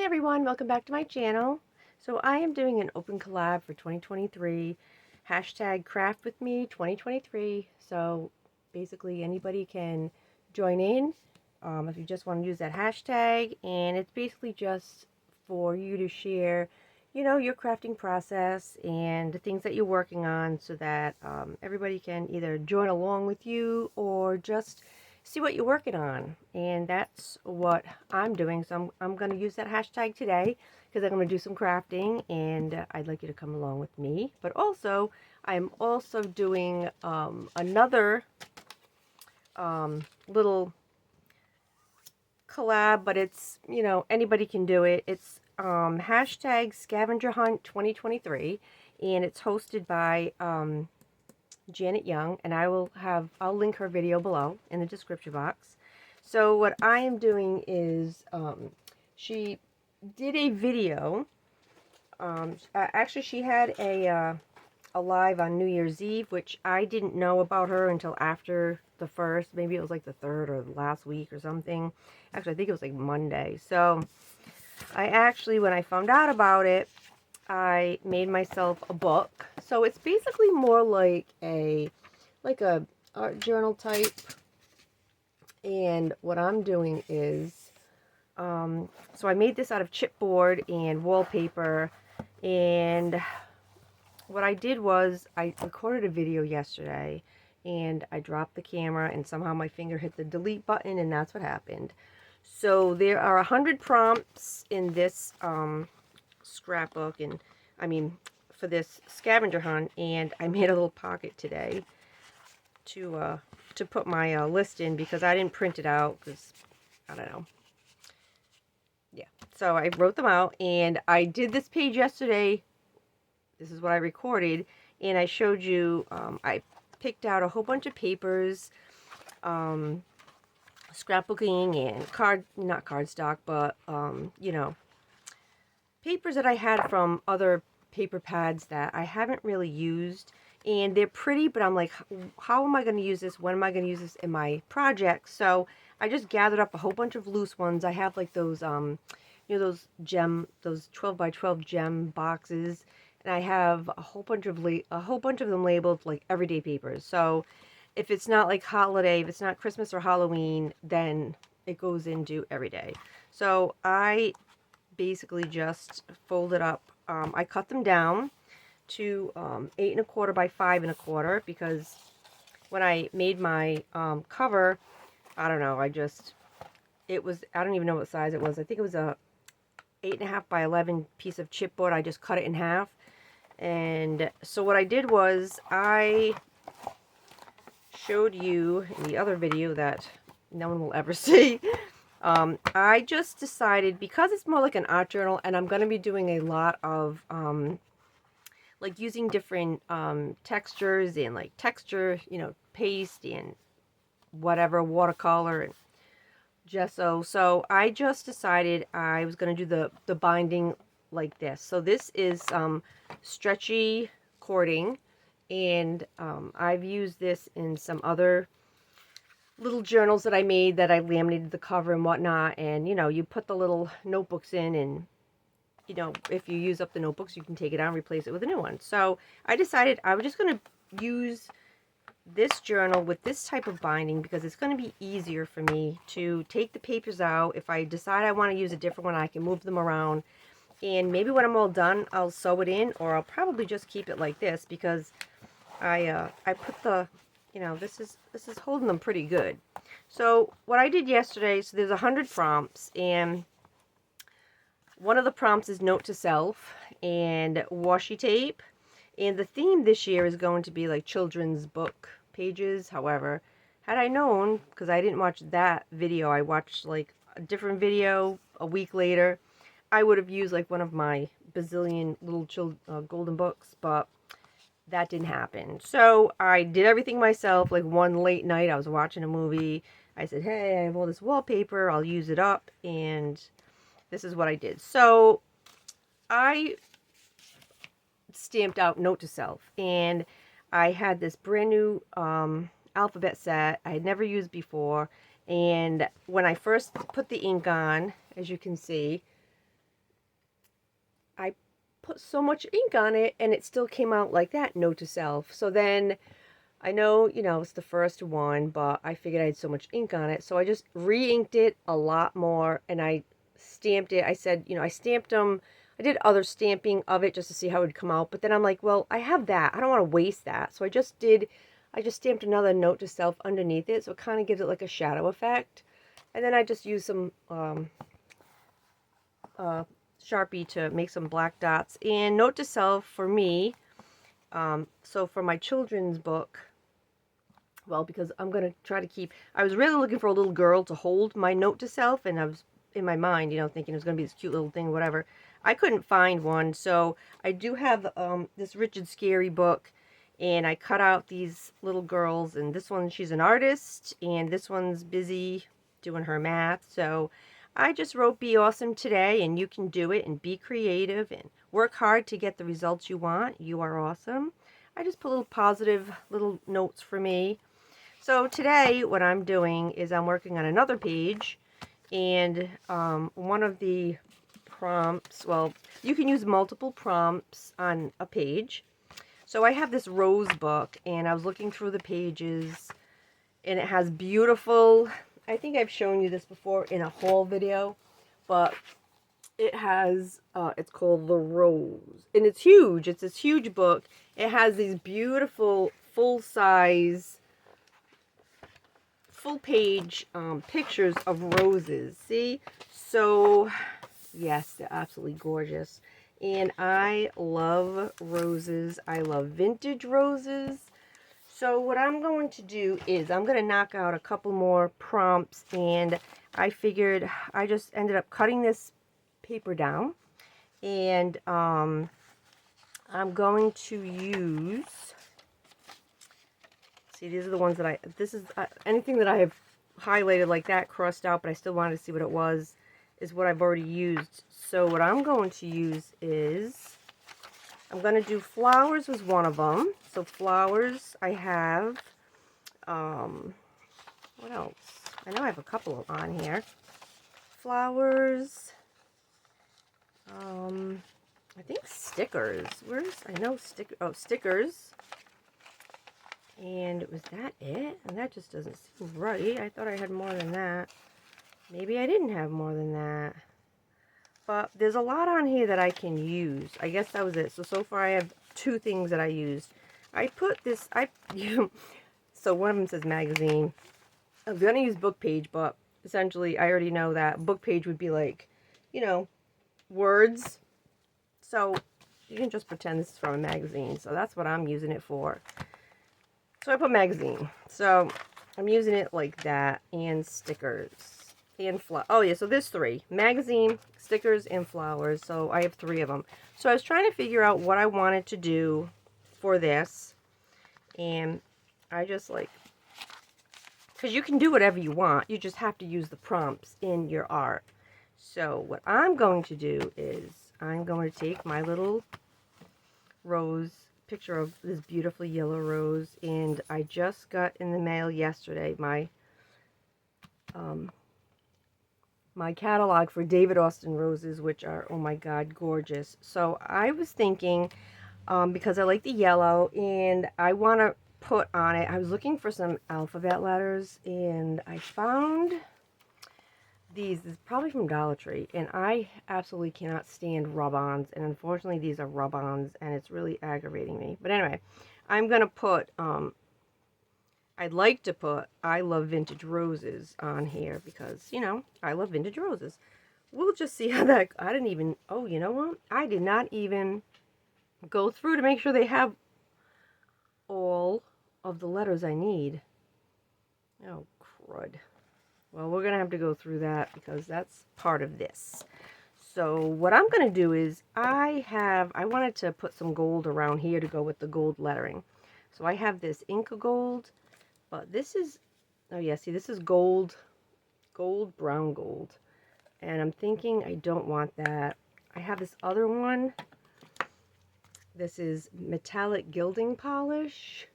everyone, welcome back to my channel. So I am doing an open collab for 2023, hashtag craft with me 2023. So basically anybody can join in if you just want to use that hashtag, and it's basically just for you to share, you know, your crafting process and the things that you're working on, so that everybody can either join along with you or just see what you're working on. And that's what I'm doing. So I'm going to use that hashtag today because I'm going to do some crafting, and I'd like you to come along with me. But also, I'm also doing another little collab, but it's, you know, anybody can do it. It's hashtag scavenger hunt 2023, and it's hosted by Janet Young, and I'll link her video below in the description box. So what I am doing is she did a video. Actually, she had a live on New Year's Eve, which I didn't know about her until after the first. Maybe it was like the third or the last week or something. Actually, I think it was like Monday. So I actually, when I found out about it, I made myself a book. So it's basically more like a art journal type. And what I'm doing is, so I made this out of chipboard and wallpaper. And what I did was I recorded a video yesterday, and I dropped the camera, and somehow my finger hit the delete button, and that's what happened. So there are 100 prompts in this scrapbook, and I mean for this scavenger hunt, and I made a little pocket today to put my list in, because I didn't print it out because I don't know. Yeah, so I wrote them out, and I did this page yesterday. This is what I recorded, and I showed you. I picked out a whole bunch of papers, scrapbooking and not cardstock, but you know, papers that I had from other paper pads that I haven't really used, and they're pretty, but I'm like, how am I going to use this? When am I going to use this in my project? So I just gathered up a whole bunch of loose ones. I have like those you know, those 12 by 12 gem boxes, and I have a whole bunch of them labeled like everyday papers. So if it's not like holiday, if it's not Christmas or Halloween, then it goes into everyday. So I basically just folded up. I cut them down to 8 1/4 by 5 1/4, because when I made my cover, I don't know, I don't even know what size it was. I think it was a 8 1/2 by 11 piece of chipboard. I just cut it in half. And so what I did was I showed you in the other video that no one will ever see. I just decided, because it's more like an art journal, and I'm going to be doing a lot of like using different textures and like texture, you know, paste and whatever, watercolor and gesso. So I just decided I was going to do the binding like this. So this is stretchy cording, and I've used this in some other little journals that I made, that I laminated the cover and whatnot. And you know, you put the little notebooks in, and you know, if you use up the notebooks, you can take it out and replace it with a new one. So I decided I was just going to use this journal with this type of binding, because it's going to be easier for me to take the papers out. If I decide I want to use a different one, I can move them around, and maybe when I'm all done, I'll sew it in, or I'll probably just keep it like this, because I put the, you know, this is holding them pretty good. So what I did yesterday, so there's 100 prompts, and one of the prompts is note to self and washi tape. And the theme this year is going to be like children's book pages. However, had I known, because I didn't watch that video, I watched like a different video a week later, I would have used like one of my bazillion little golden books, but that didn't happen. So I did everything myself. Like one late night, I was watching a movie. I said, hey, I have all this wallpaper, I'll use it up, and this is what I did. So I stamped out note to self, and I had this brand new alphabet set I had never used before. And when I first put the ink on, as you can see, I put so much ink on it and it still came out like that, note to self. So then I know, it's the first one, but I figured I had so much ink on it. So I just re-inked it a lot more and I stamped it. I said, I stamped them. I did other stamping of it just to see how it would come out. But then I'm like, well, I have that. I don't want to waste that. So I just stamped another note to self underneath it. So it kind of gives it like a shadow effect. And then I just used some Sharpie to make some black dots. And note to self for me, so for my children's book, well, because I'm going to try to keep, I was really looking for a little girl to hold my note to self, and I was in my mind, thinking it was going to be this cute little thing, whatever. I couldn't find one, so I do have this Richard Scarry book, and I cut out these little girls, and this one, she's an artist, and this one's busy doing her math, so I just wrote Be Awesome today, and you can do it, and be creative, and work hard to get the results you want. You are awesome. I just put little positive little notes for me. So today what I'm doing is I'm working on another page, and one of the prompts, well, you can use multiple prompts on a page. So I have this rose book, and I was looking through the pages, and it has beautiful, I think I've shown you this before in a haul video, but it has, it's called The Rose, and it's huge. It's this huge book. It has these beautiful full-size, full-page pictures of roses. See? So, yes, they're absolutely gorgeous. And I love roses. I love vintage roses. So what I'm going to do is I'm going to knock out a couple more prompts, and I figured I just ended up cutting this paper down, and I'm going to use, see, these are the ones that this is anything that I have highlighted like that, crossed out, but I still wanted to see what it was, is what I've already used. So what I'm going to use is, I'm going to do flowers was one of them. So flowers, I have, what else? I know I have a couple on here. Flowers, I think stickers. Stickers. And was that it? And that just doesn't seem right. I thought I had more than that. Maybe I didn't have more than that. But there's a lot on here that I can use. I guess that was it. So far I have 2 things that I used. I put this, so one of them says magazine. I was going to use book page, but essentially I already know that book page would be like, words. So you can just pretend this is from a magazine. So that's what I'm using it for. So I put magazine. So I'm using it like that, and stickers. And oh yeah, so there's 3. Magazine, stickers, and flowers. So I have 3 of them. So I was trying to figure out what I wanted to do for this. And I just because you can do whatever you want. You just have to use the prompts in your art. So what I'm going to do is I'm going to take my little rose, picture of this beautiful yellow rose, and I just got in the mail yesterday my my catalog for David Austin roses, which are, oh my god, gorgeous. So I was thinking, because I like the yellow, and I want to put on it, I was looking for some alphabet letters, and I found these. This is probably from Dollar Tree, and I absolutely cannot stand rub-ons, and unfortunately these are rub-ons, and it's really aggravating me. But anyway, I'm going to put, I'd like to put I love vintage roses on here because, I love vintage roses. We'll just see how that, I didn't even, oh, you know what? I did not even go through to make sure they have all of the letters I need. Oh, crud. Well, we're going to have to go through that because that's part of this. So what I'm going to do is I wanted to put some gold around here to go with the gold lettering. So I have this Inca gold, but this is, oh yeah, see, this is gold, brown gold. And I'm thinking I don't want that. I have this other one. This is metallic gilding polish.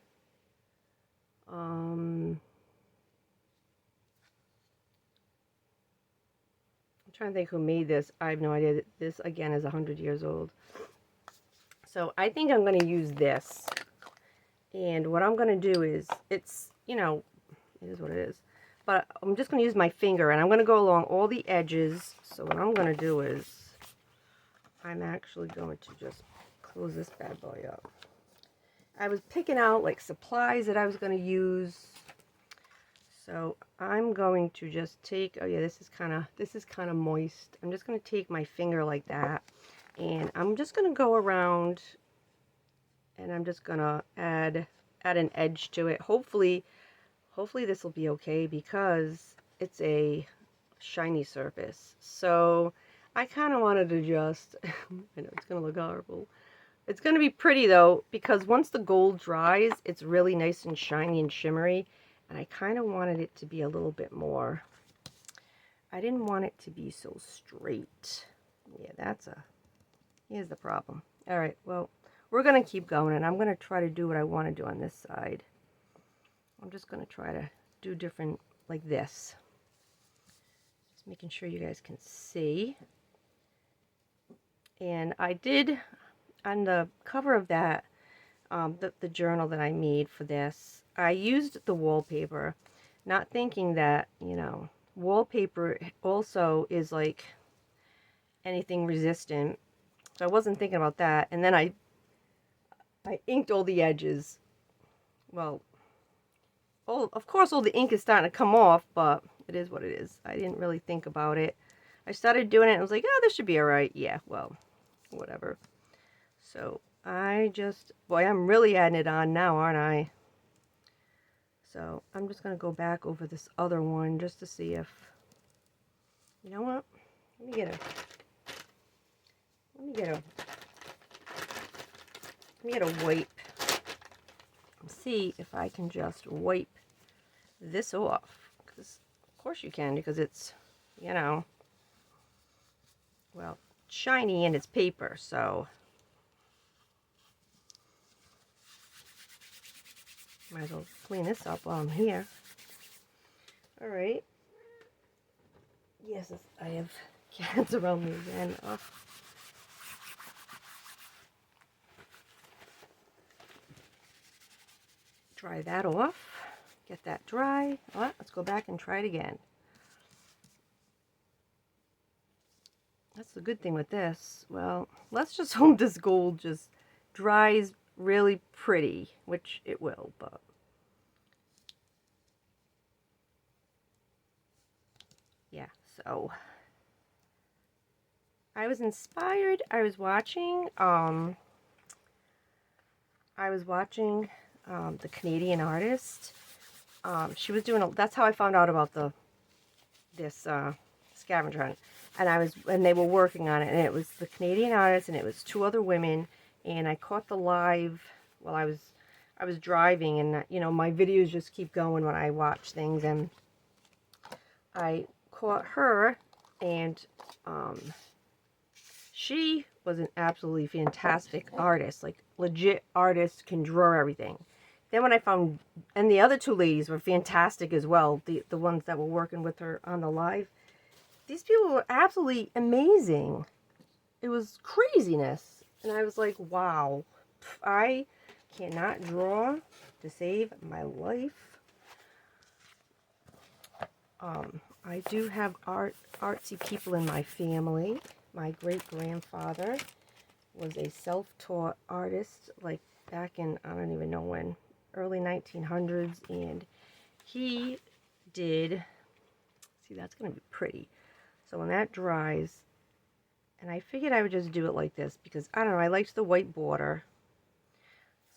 I'm trying to think who made this. I have no idea. This, again, is 100 years old. So I think I'm going to use this. And what I'm going to do is, it's, you know, it is what it is. But I'm just going to use my finger, and I'm going to go along all the edges. So what I'm going to do is, I'm actually going to just close this bad boy up. I was picking out, like, supplies that I was going to use. So I'm going to just take, oh yeah, this is kind of moist. I'm just going to take my finger like that, and I'm just going to go around, and I'm just going to add an edge to it. Hopefully this will be okay because it's a shiny surface. So I kind of wanted to just, I know it's going to look horrible. It's going to be pretty though, because once the gold dries, it's really nice and shiny and shimmery. And I kind of wanted it to be a little bit more. I didn't want it to be so straight. Yeah, here's the problem. All right, well, we're going to keep going, and I'm going to try to do what I want to do on this side. I'm just going to try to do different, like this. Just making sure you guys can see. And I did, on the cover of that, the journal that I made for this, I used the wallpaper, not thinking that, you know, wallpaper also is like anything resistant. So I wasn't thinking about that. And then I inked all the edges. Well, of course all the ink is starting to come off, but it is what it is. I didn't really think about it. I started doing it and I was like, oh, this should be alright. Yeah, well, whatever. So boy, I'm really adding it on now, aren't I? So I'm just going to go back over this other one just to see if, you know what? Let me get a wipe and see if I can just wipe this off. Because of course you can, because it's, you know, well, shiny and it's paper, so might as well clean this up while I'm here. Alright. Yes, I have cats around me again. Oh. Dry that off. Get that dry. Oh, let's go back and try it again. That's the good thing with this. Well, let's just hope this gold just dries really pretty, which it will, but yeah, so I was inspired. I was watching the Canadian artist. She was doing that's how I found out about this scavenger hunt. And they were working on it, and it was the Canadian artist, and it was 2 other women, and I caught the live while I was driving, and you know, my videos just keep going when I watch things, and I caught her, and she was an absolutely fantastic artist, like legit artist, can draw everything. Then when I found, and the other 2 ladies were fantastic as well, the ones that were working with her on the live. These people were absolutely amazing. It was craziness. And I was like, wow, I cannot draw to save my life. I do have artsy people in my family. My great-grandfather was a self-taught artist, like back in, I don't even know when, early 1900s. And he did, see, that's going to be pretty. So when that dries, and I figured I would just do it like this because, I don't know, I liked the white border.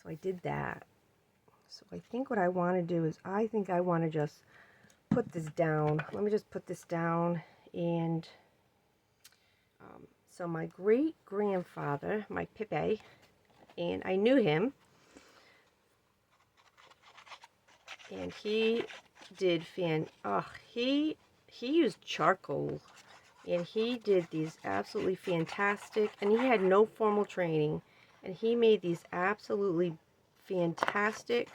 So I did that. So I think what I want to do is, I think I want to just put this down. Let me just put this down. And so my great-grandfather, my Pepe, and I knew him. And he did he used charcoal. And he did these absolutely fantastic, and he had no formal training, and he made these absolutely fantastic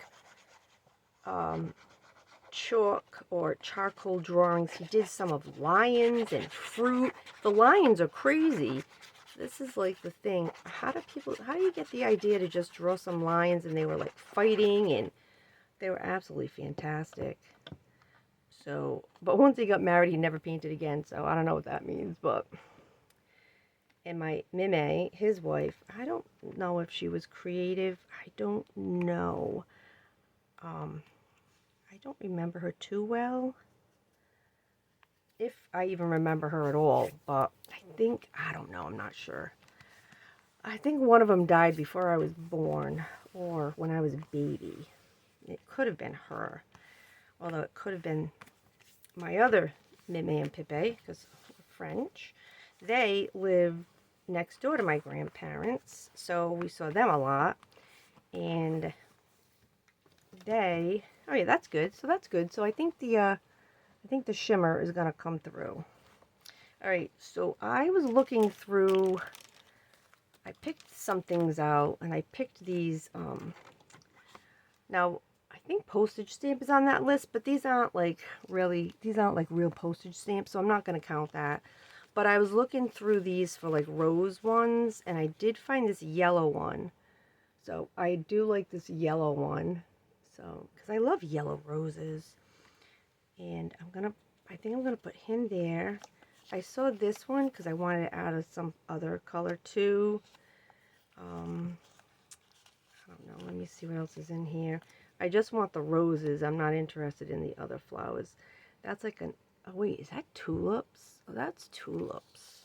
chalk or charcoal drawings. He did some of lions and fruit. The lions are crazy. This is like the thing. How do you get the idea to just draw some lions and they were like fighting and they were absolutely fantastic. So, but once he got married, he never painted again. So I don't know what that means, but. And my Mime, his wife, I don't know if she was creative. I don't know. I don't remember her too well. If I even remember her at all. But I don't know, I'm not sure. I think one of them died before I was born. Or when I was a baby. It could have been her. Although it could have been my other Mime and Pepe, because French. They live next door to my grandparents, so we saw them a lot. And they, oh yeah, that's good. So that's good. So I think the shimmer is gonna come through. All right. So I was looking through. I picked some things out, and I picked these. Now I think postage stamp is on that list, but these aren't like real postage stamps, so I'm not gonna count that. But I was looking through these for like rose ones, and I did find this yellow one. So I do like this yellow one. So, because I love yellow roses. And I think I'm gonna put him there. I saw this one because I wanted to add some other color too. I don't know. Let me see what else is in here. I just want the roses. I'm not interested in the other flowers. That's like an, oh wait, is that tulips? Oh, that's tulips.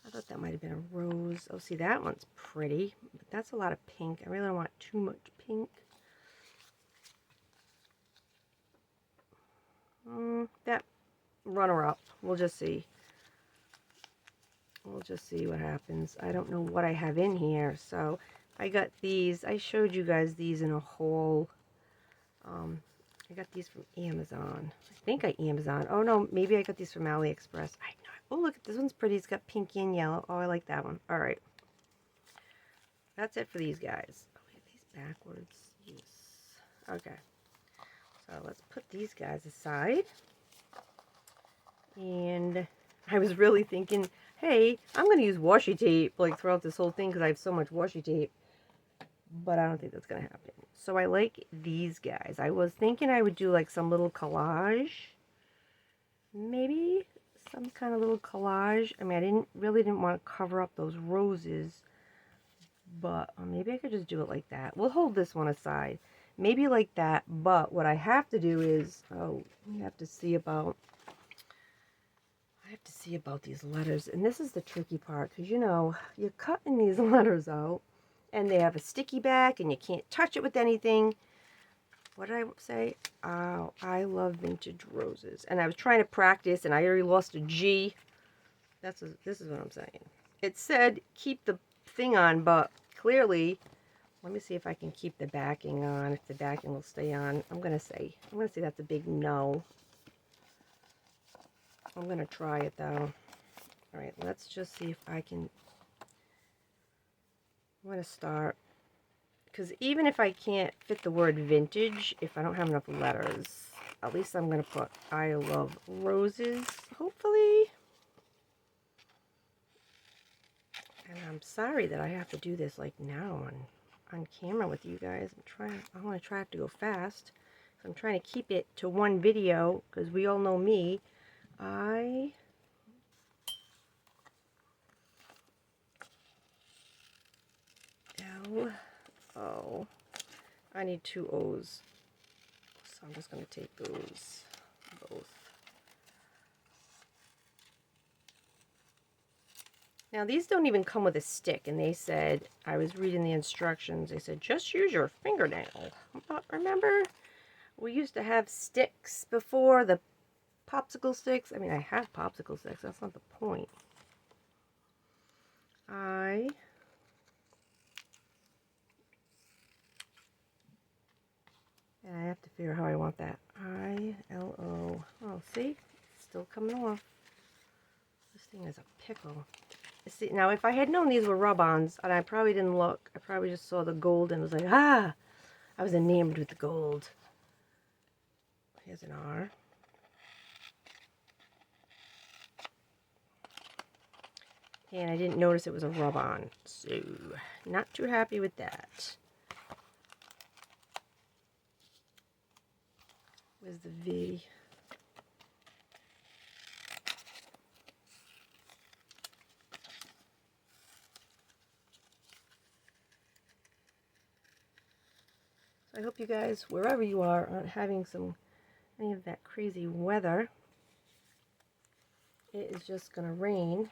I thought that might have been a rose. Oh, see, that one's pretty, but that's a lot of pink. I really don't want too much pink. That runner-up. We'll just see. We'll just see what happens. I don't know what I have in here. So I got these. I showed you guys these in a haul. I got these from Amazon. I think I Amazon. Oh no, maybe I got these from AliExpress. I know. Oh look, this one's pretty. It's got pink and yellow. Oh, I like that one. All right. That's it for these guys. Oh, wait, these backwards. Yes. Okay. So let's put these guys aside. And I was really thinking, hey, I'm going to use washi tape like throughout this whole thing because I have so much washi tape. But I don't think that's going to happen. So I like these guys. I was thinking I would do like some little collage. Maybe some kind of little collage. I mean, I really didn't want to cover up those roses. But maybe I could just do it like that. We'll hold this one aside. Maybe like that. But what I have to do is, I have to see about these letters. And this is the tricky part. Because, you know, you're cutting these letters out. And they have a sticky back. And you can't touch it with anything. What did I say? Oh, I love vintage roses. And I was trying to practice. And I already lost a G. This is what I'm saying. It said keep the thing on. But clearly, let me see if I can keep the backing on. If the backing will stay on. I'm going to say that's a big no. I'm going to try it though. All right, let's just see if I can. I'm going to start. Because even if I can't fit the word vintage, if I don't have enough letters, at least I'm going to put I love roses, hopefully. And I'm sorry that I have to do this like now on camera with you guys. I want to try to go fast. So I'm trying to keep it to one video because we all know me. I-L-O. I need 2 O's. So I'm just going to take those both. Now these don't even come with a stick, and they said, I was reading the instructions, they said just use your fingernail. But remember, we used to have sticks before, the popsicle sticks. I mean, I have popsicle sticks, that's not the point. And I have to figure out how I want that. I-L-O. Oh, see? It's still coming off. This thing is a pickle. See, now if I had known these were rub-ons, and I probably didn't look, I probably just saw the gold and was like, I was enamored with the gold. Here's an R. And I didn't notice it was a rub-on, so not too happy with that. Where's the V? So I hope you guys, wherever you are, aren't having any of that crazy weather. It is just going to rain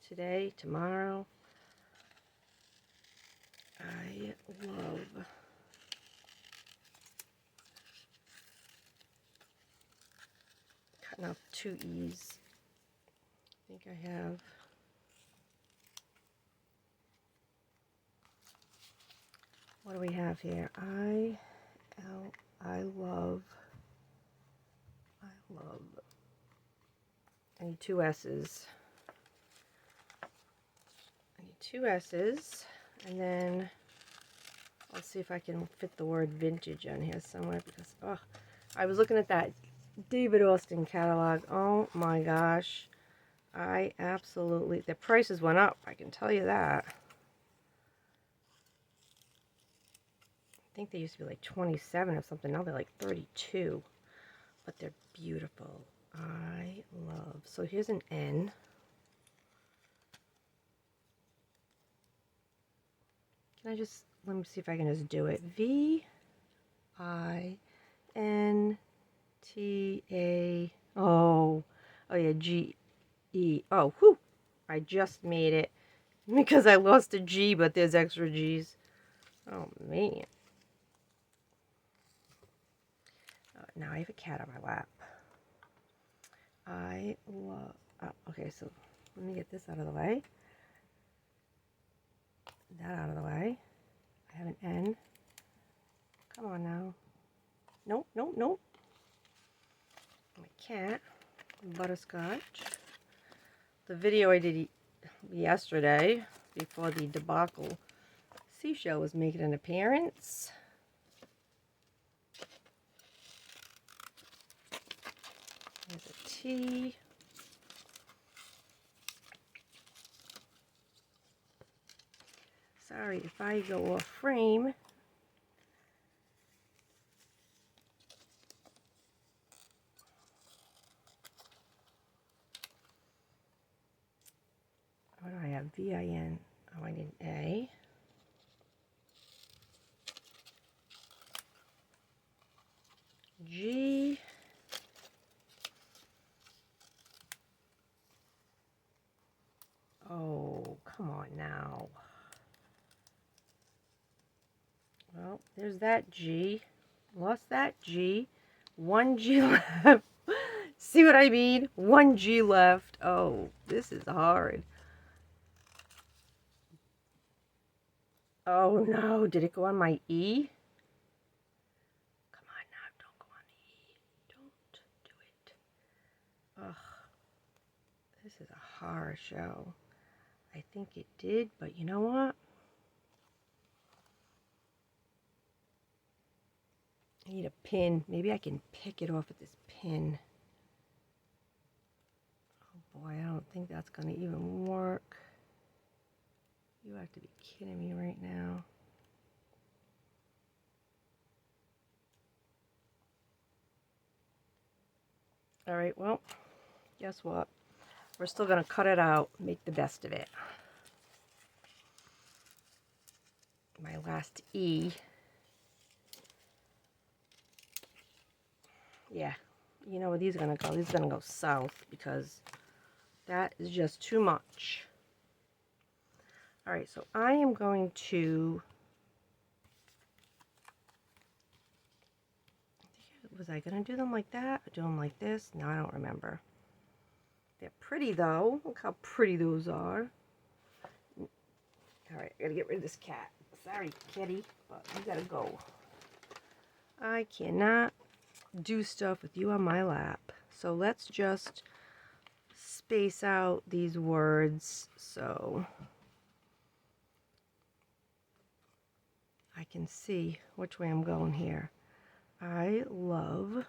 today, tomorrow. I love cutting off 2 E's. I think I have what do we have here? I love. I need 2 S's. I need 2 S's, and then I'll see if I can fit the word vintage on here somewhere, because I was looking at that David Austin catalog. Oh my gosh, I absolutely, the prices went up, I can tell you that. I think they used to be like 27 or something, now they're like 32, but they're beautiful. I love. So here's an N. Can I just, let me see if I can just do it. V-I-N-T-A, oh yeah, G-E. Oh, whew, I just made it because I lost a G, but there's extra G's. Oh, man. Now I have a cat on my lap. I love, okay, so let me get this out of the way. That out of the way. I have an N. Come on now. Nope, nope, nope. My cat, Butterscotch. The video I did yesterday, before the debacle, Seashell was making an appearance. There's a T. Sorry if I go off frame. What do I have? V-I-N. Oh, I need an A. G. Oh, come on now. Well, there's that G. Lost that G. 1 G left. See what I mean? 1 G left. Oh, this is hard. Oh no, did it go on my E? Come on now, don't go on the E. Don't do it. Ugh. This is a horror show. I think it did, but you know what? I need a pin. Maybe I can pick it off with this pin. Oh boy, I don't think that's going to even work. You have to be kidding me right now. All right, well, guess what? We're still going to cut it out, make the best of it. My last E. Yeah, you know where these are going to go. These are going to go south because that is just too much. All right, so I am going to... Was I going to do them like that or do them like this? No, I don't remember. They're pretty, though. Look how pretty those are. All right, I got to get rid of this cat. Sorry, kitty, but you got to go. I cannot do stuff with you on my lap. So let's just space out these words so I can see which way I'm going here. I love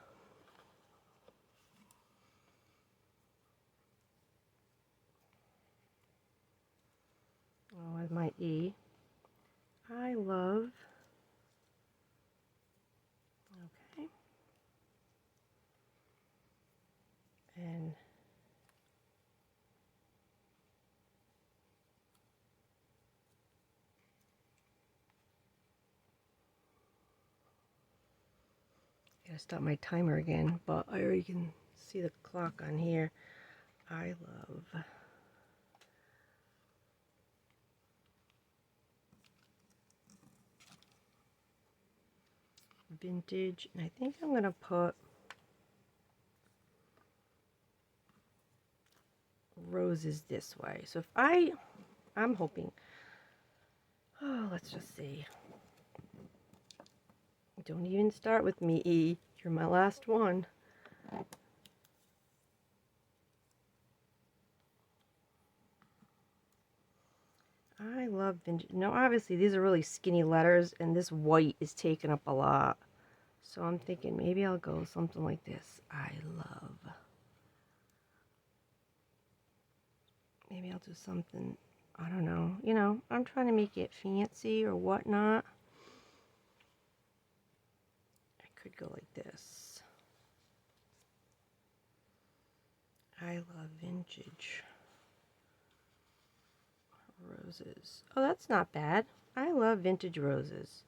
my E. I love, okay, and I gotta stop my timer again, but I already can see the clock on here. I love vintage, and I think I'm gonna put roses this way. So if I'm hoping, oh, let's just see. Don't even start with me, E. You're my last one. I love vintage. No, obviously these are really skinny letters, and this white is taking up a lot. So I'm thinking maybe I'll go something like this. I love. Maybe I'll do something, I don't know. You know, I'm trying to make it fancy or whatnot. I could go like this. I love vintage roses. Oh, that's not bad. I love vintage roses.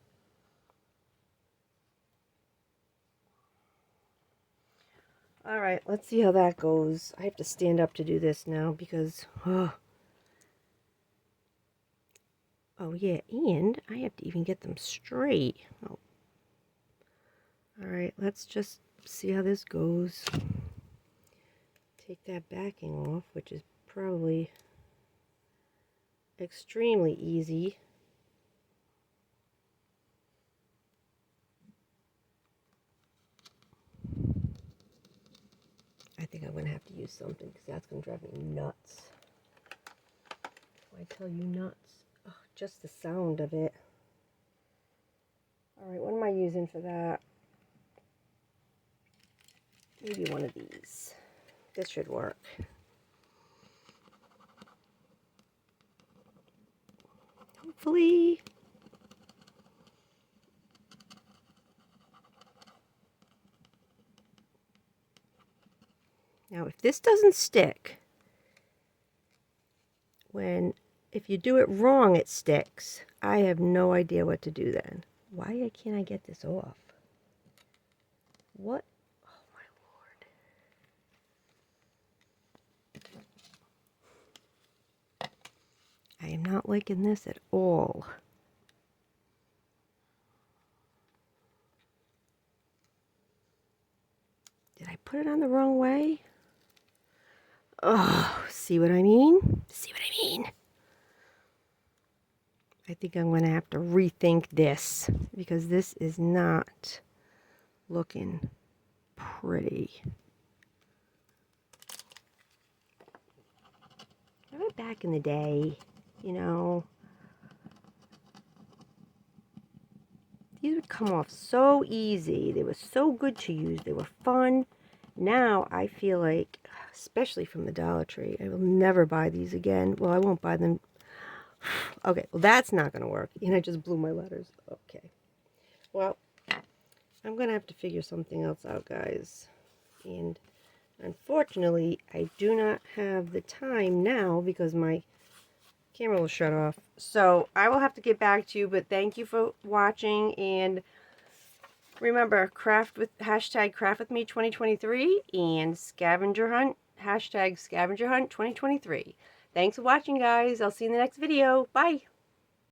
All right, let's see how that goes. I have to stand up to do this now because, oh yeah, and I have to even get them straight. Oh. All right, let's just see how this goes. Take that backing off, which is probably extremely easy. I think I'm going to have to use something because that's going to drive me nuts. I tell you nuts. Oh, just the sound of it. All right, what am I using for that? Maybe one of these. This should work. Hopefully. Now, if this doesn't stick, if you do it wrong, it sticks. I have no idea what to do then. Why can't I get this off? What? Oh, my Lord. I am not liking this at all. Did I put it on the wrong way? Oh, see what I mean? See what I mean? I think I'm going to have to rethink this because this is not looking pretty. Remember back in the day, you know, these would come off so easy. They were so good to use. They were fun. Now I feel like, especially from the Dollar Tree, I will never buy these again. Well, I won't buy them. Okay, well, that's not going to work. And I just blew my letters. Okay. Well, I'm going to have to figure something else out, guys. And unfortunately, I do not have the time now because my camera will shut off. So I will have to get back to you, but thank you for watching. And remember, craft with hashtag craft with me 2023 and scavenger hunt, hashtag scavenger hunt 2023. Thanks for watching, guys. I'll see you in the next video. Bye.